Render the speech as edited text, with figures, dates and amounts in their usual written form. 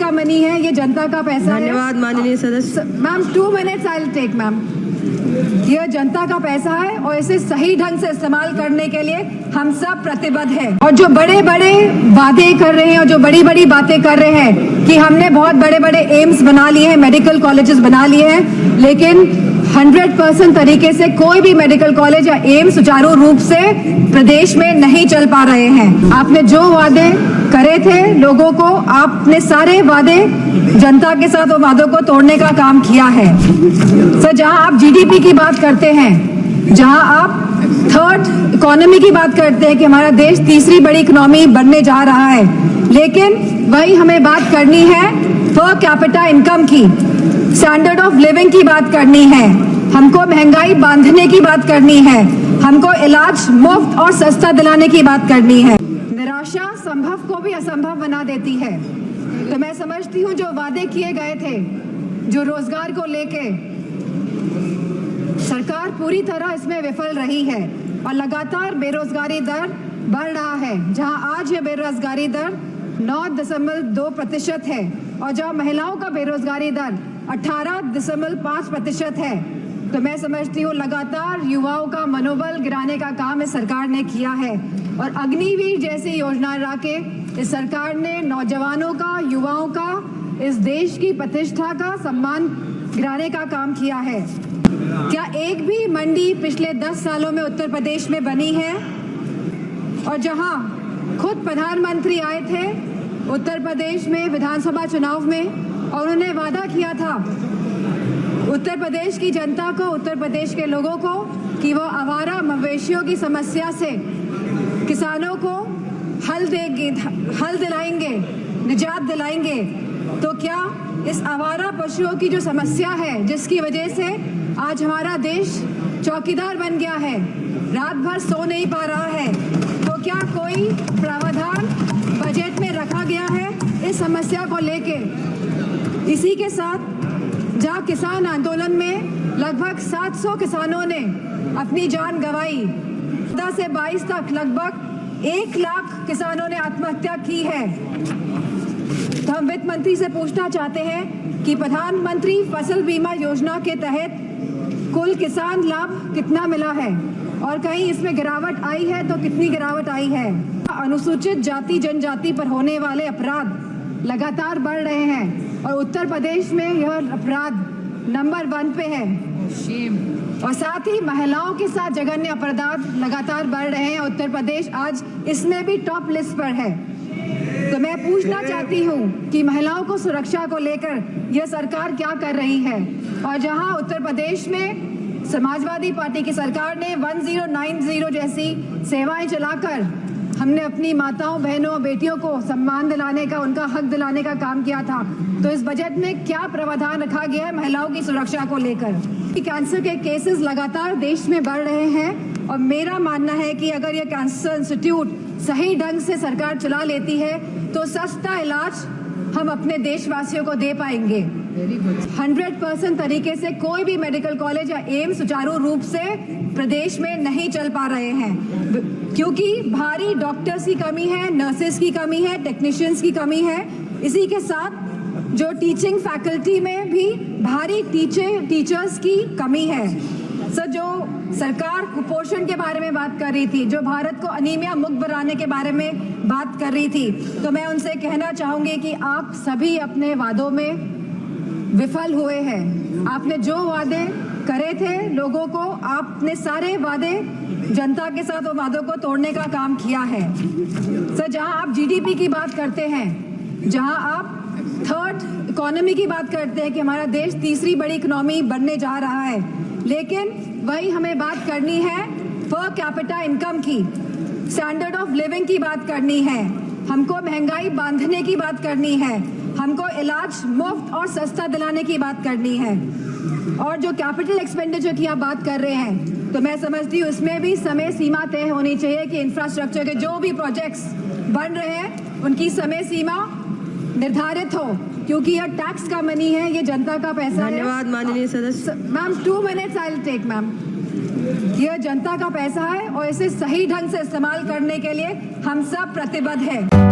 का मनी है, ये जनता का पैसा है। धन्यवाद माननीय सदस्य। Ma'am 2 minutes I will take ma'am. यह जनता का पैसा है और इसे सही ढंग से इस्तेमाल करने के लिए हम सब प्रतिबद्ध हैं। और जो बड़े बड़े वादे कर रहे हैं और जो बड़ी बड़ी बातें कर रहे हैं कि हमने बहुत बड़े बड़े एम्स बना लिए हैं, मेडिकल कॉलेजेस बना लिए हैं, लेकिन 100% तरीके से कोई भी मेडिकल कॉलेज या एम्स सुचारू रूप से प्रदेश में नहीं चल पा रहे हैं। आपने जो वादे करे थे लोगों को, आपने सारे वादे जनता के साथ वो वादों को तोड़ने का काम किया है। सर, जहां आप जीडीपी की बात करते हैं, जहां आप थर्ड इकोनॉमी की बात करते हैं कि हमारा देश तीसरी बड़ी इकोनॉमी बनने जा रहा है, लेकिन वही हमें बात करनी है पर कैपिटा इनकम की, स्टैंडर्ड ऑफ लिविंग की बात करनी है, हमको महंगाई बांधने की बात करनी है, हमको इलाज मुफ्त और सस्ता दिलाने की बात करनी है। निराशा संभव को भी असंभव बना देती है। तो मैं समझती हूँ जो वादे किए गए थे, जो रोजगार को लेके, सरकार पूरी तरह इसमें विफल रही है और लगातार बेरोजगारी दर बढ़ रहा है। जहां आज ये बेरोजगारी दर 9.2% है और जहां महिलाओं का बेरोजगारी दर 18.5% है। तो मैं समझती हूँ लगातार युवाओं का मनोबल गिराने का काम इस सरकार ने किया है और अग्निवीर जैसी योजना ला के इस सरकार ने नौजवानों का, युवाओं का, इस देश की प्रतिष्ठा का, सम्मान गिराने का काम किया है। क्या एक भी मंडी पिछले 10 सालों में उत्तर प्रदेश में बनी है? और जहां खुद प्रधानमंत्री आए थे उत्तर प्रदेश में विधानसभा चुनाव में और उन्होंने वादा किया था उत्तर प्रदेश की जनता को, उत्तर प्रदेश के लोगों को कि वो आवारा मवेशियों की समस्या से किसानों को हल दिलाएंगे, निजात दिलाएंगे। तो क्या इस आवारा पशुओं की जो समस्या है, जिसकी वजह से आज हमारा देश चौकीदार बन गया है, रात भर सो नहीं पा रहा है, तो क्या कोई प्रावधान बजट में रखा गया है इस समस्या को लेके? इसी के साथ जहां किसान आंदोलन में लगभग 700 किसानों ने अपनी जान गंवाई, 14 से 22 तक लगभग 1 लाख किसानों ने आत्महत्या की है। तो हम वित्त मंत्री से पूछना चाहते हैं कि प्रधानमंत्री फसल बीमा योजना के तहत कुल किसान लाभ कितना मिला है और कहीं इसमें गिरावट आई है तो कितनी गिरावट आई है? अनुसूचित जाति जनजाति पर होने वाले अपराध लगातार बढ़ रहे हैं और उत्तर प्रदेश में यह अपराध नंबर 1 पे है और साथ ही महिलाओं के साथ जघन्य अपराध लगातार बढ़ रहे हैं। उत्तर प्रदेश आज इसमें भी टॉप लिस्ट पर है। तो मैं पूछना चाहती हूँ कि महिलाओं को सुरक्षा को लेकर यह सरकार क्या कर रही है? और जहां उत्तर प्रदेश में समाजवादी पार्टी की सरकार ने 1090 जैसी सेवाएं चलाकर हमने अपनी माताओं, बहनों, बेटियों को सम्मान दिलाने का, उनका हक दिलाने का काम किया था, तो इस बजट में क्या प्रावधान रखा गया है महिलाओं की सुरक्षा को लेकर? कैंसर के केसेस लगातार देश में बढ़ रहे हैं और मेरा मानना है कि अगर ये कैंसर इंस्टीट्यूट सही ढंग से सरकार चला लेती है तो सस्ता इलाज हम अपने देशवासियों को दे पाएंगे। 100% तरीके से कोई भी मेडिकल कॉलेज या एम्स सुचारू रूप से प्रदेश में नहीं चल पा रहे हैं क्योंकि भारी डॉक्टर्स की कमी है, नर्सेस की कमी है, टेक्नीशियंस की कमी है। इसी के साथ जो टीचिंग फैकल्टी में भी भारी टीचर्स की कमी है। सर, जो सरकार कुपोषण के बारे में बात कर रही थी, जो भारत को अनीमिया मुक्त बनाने के बारे में बात कर रही थी, तो मैं उनसे कहना चाहूंगी कि आप सभी अपने वादों में विफल हुए हैं। आपने जो वादे करे थे लोगों को, आपने सारे वादे जनता के साथ वो वादों को तोड़ने का काम किया है। सर, जहां आप जीडीपी की बात करते हैं, जहां आप थर्ड इकोनॉमी की बात करते हैं कि हमारा देश तीसरी बड़ी इकोनॉमी बनने जा रहा है, लेकिन वही हमें बात करनी है पर कैपिटा इनकम की, स्टैंडर्ड ऑफ लिविंग की बात करनी है, हमको महंगाई बांधने की बात करनी है, हमको इलाज मुफ्त और सस्ता दिलाने की बात करनी है। और जो कैपिटल एक्सपेंडिचर की आप बात कर रहे हैं, तो मैं समझती हूँ इसमें भी समय सीमा तय होनी चाहिए कि इंफ्रास्ट्रक्चर के जो भी प्रोजेक्ट्स बन रहे हैं उनकी समय सीमा निर्धारित हो, क्योंकि यह टैक्स का मनी है, ये जनता का पैसा है। धन्यवाद माननीय सदस्य। Ma'am 2 minutes I will take ma'am. यह जनता का पैसा है और इसे सही ढंग से इस्तेमाल करने के लिए हम सब प्रतिबद्ध हैं।